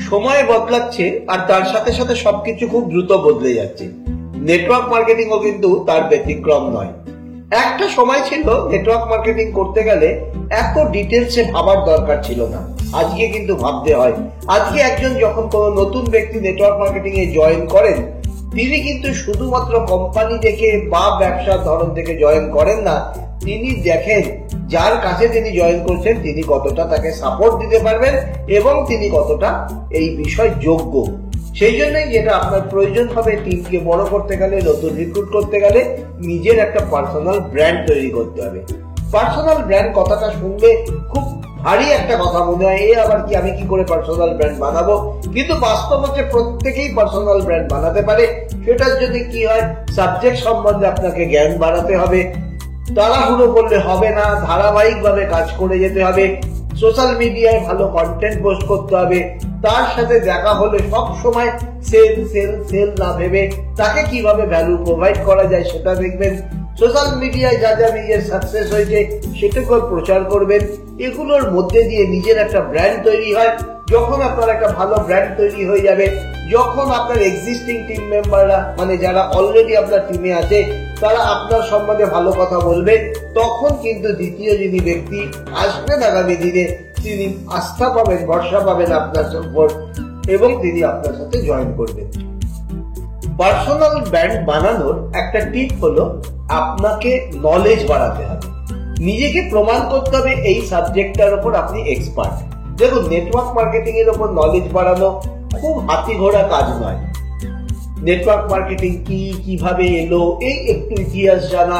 সময় বদলাচ্ছে আর তার সাথে সাথে সবকিছু খুব দ্রুত বদলে যাচ্ছে। নেটওয়ার্ক মার্কেটিংও কিন্তু তার ব্যতিক্রম নয়। একটা সময় ছিল নেটওয়ার্ক মার্কেটিং করতে গেলে এত ডিটেলসে ভাবার দরকার ছিল না, আজকে কিন্তু ভাবতে হয়। আজকে একজন যখন কোনো নতুন ব্যক্তি নেটওয়ার্ক মার্কেটিং এ জয়েন করেন, তিনি কিন্তু শুধুমাত্র কোম্পানি দেখে বা ব্যবসার ধরন থেকে জয়েন করেন না, তিনি দেখেন যার কাছে তিনি জয়েন করছেন তিনি কতটা তাকে সাপোর্ট দিতে পারবেন এবং তিনি কতটা এই বিষয় যোগ্য। সেই জন্যই যেটা আপনার প্রয়োজন হবে, টিমকে বড় করতে গেলে, নতুন রিক্রুট করতে গেলে নিজের একটা পার্সোনাল ব্র্যান্ড তৈরি করতে হবে। পার্সোনাল ব্র্যান্ড কথাটা শুনলে খুব ভারী একটা কথা মনে হয়, এ আবার কি, আমি কি করে পার্সোনাল ব্র্যান্ড বানাবো? কিন্তু বাস্তব হচ্ছে প্রত্যেকেই পার্সোনাল ব্র্যান্ড বানাতে পারে। সেটার জন্য কি হয়, সাবজেক্ট সম্বন্ধে আপনাকে জ্ঞান বাড়াতে হবে, তাড়াহুড়ো করলে হবে না, ধারাবাহিক ভাবে কাজ করে যেতে হবে, সোশ্যাল মিডিয়ায় ভালো কন্টেন্ট পোস্ট করতে হবে, তার সাথে দেখা হলে সব সময় সেল সেল সেল না ভেবে তাকে কিভাবে ভ্যালু প্রোভাইড করা যায় সেটা দেখবেন। সোশ্যাল মিডিয়ায় যা যা নিজের সাকসেস হয়েছে সেটাকে প্রচার করবেন। এগুলোর মধ্যে দিয়ে নিজের একটা ব্র্যান্ড তৈরি হয়। যখন আপনার একটা ভালো ব্র্যান্ড তৈরি হয়ে যাবে, যখন আপনার এক্সিস্টিং টিম মেম্বাররা, মানে যারা অলরেডি আপনার টিমে আছে, তারা আপনার সম্বন্ধে ভালো কথা বলবে, তখন কিন্তু দ্বিতীয় যিনি ব্যক্তি আসবেন আগামী দিনে, তিনি আস্থা পাবেন, ভরসা পাবেন আপনার উপর এবং তিনি আপনার সাথে জয়েন করবেন। পার্সোনাল ব্র্যান্ড বানানোর একটা টিপ হলো আপনাকে নলেজ বাড়াতে হবে, নিজেকে প্রমাণ করতে হবে এই সাবজেক্টটার উপর আপনি এক্সপার্ট। দেখুন, নেটওয়ার্ক মার্কেটিং এর উপর নলেজ বাড়ানো খুব হাতি ঘোড়া কাজ নয়। নেটওয়ার্ক মার্কেটিং কি, কিভাবে এলো, এই একটু ইতিহাস জানা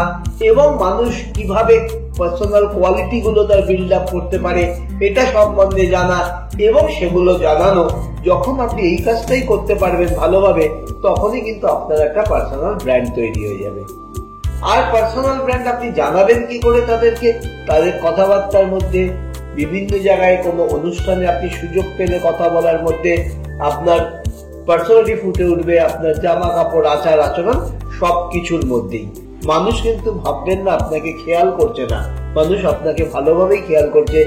এবং মানুষ কিভাবে পার্সোনাল কোয়ালিটি গুলো তার বিল্ড আপ করতে পারে এটা সম্বন্ধে জানা এবং সেগুলো জানানো। যখন আপনি এই কাজটাই করতে পারবেন ভালোভাবে, তখনই কিন্তু আপনার একটা পার্সোনাল ব্র্যান্ড তৈরি হয়ে যাবে। আর পার্সোনাল ব্র্যান্ড আপনি জানাবেন কি করে তাদেরকে? তাদের কথাবার্তার মধ্যে, বিভিন্ন জায়গায় কোনো অনুষ্ঠানে আপনি সুযোগ পেলে কথা বলার মধ্যে আপনার পার্সোনালিটি ফুটে উঠবে, আপনার জামা কাপড়, আচার আচরণ সবকিছুর মধ্যেই। মানুষ কিন্তু ভাববেন না আপনাকে খেয়াল করছে না, মানুষ আপনাকে ভালোভাবেই খেয়াল করছে।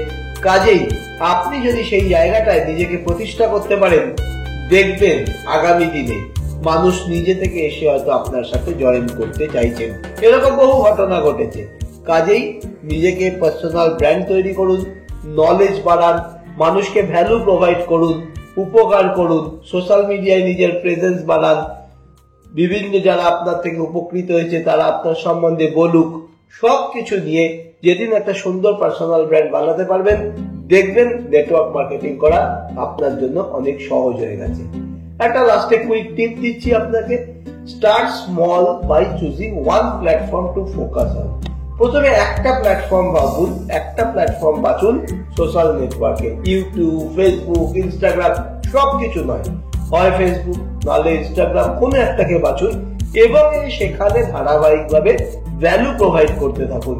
কাজেই আপনি যদি সেই জায়গাটায় নিজেকে প্রতিষ্ঠা করতে পারেন, দেখবেন আগামী দিনে মানুষ নিজে থেকে এসে হয়তো আপনার সাথে জয়েন করতে চাইছেন। এরকম বহু ঘটনা ঘটেছে। কাজেই নিজেকে পার্সোনাল ব্র্যান্ড তৈরি করুন, নলেজ বাড়ান, মানুষকে ভ্যালু প্রোভাইড করুন, উপকার করুন, সোশ্যাল মিডিয়ায় নিজের প্রেজেন্স বাড়ান, বিভিন্ন যারা আপনার থেকে উপকৃত হয়েছে তারা আপনার সম্বন্ধে বলুক। সবকিছু নিয়ে যেদিন একটা সুন্দর পার্সোনাল ব্র্যান্ড বানাতে পারবেন, দেখবেন নেটওয়ার্ক মার্কেটিং করা আপনার জন্য অনেক সহজ হয়ে গেছে। একটা লাস্টে কুইক টিপ দিচ্ছি আপনাকে, start small by choosing one platform to focus on. প্রথমে একটা প্ল্যাটফর্ম বাছুন সোশ্যাল নেটওয়ার্কে, ইউটিউব, ফেসবুক, ইনস্টাগ্রাম, সবকিছু নয়, হয় ফেসবুক নাহলে ইনস্টাগ্রাম, কোনো একটাকে বাছুন এবং সেখানে ধারাবাহিকভাবে ভ্যালু প্রোভাইড করতে থাকুন।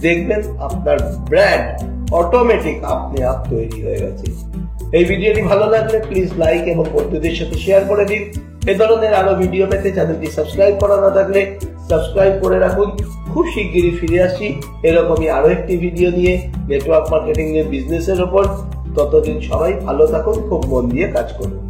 দেখবেন আপনার ব্র্যান্ড অটোমেটিক আপনি আপ তৈরি হয়ে গেছে। এই ভিডিওটি ভালো লাগলে প্লিজ লাইক এবং বন্ধুদের সাথে শেয়ার করে দিন। এই ধরনের আরো ভিডিও পেতে চ্যানেলটি সাবস্ক্রাইব করা না থাকলে সাবস্ক্রাইব করে রাখুন। খুব শিগগিরই ফিরে আসছি এরকমই আরো একটি ভিডিও নিয়ে নেটওয়ার্ক মার্কেটিং এর বিজনেসের উপর। ততদিন সবাই ভালো থাকুন, খুব মন দিয়ে কাজ করুন।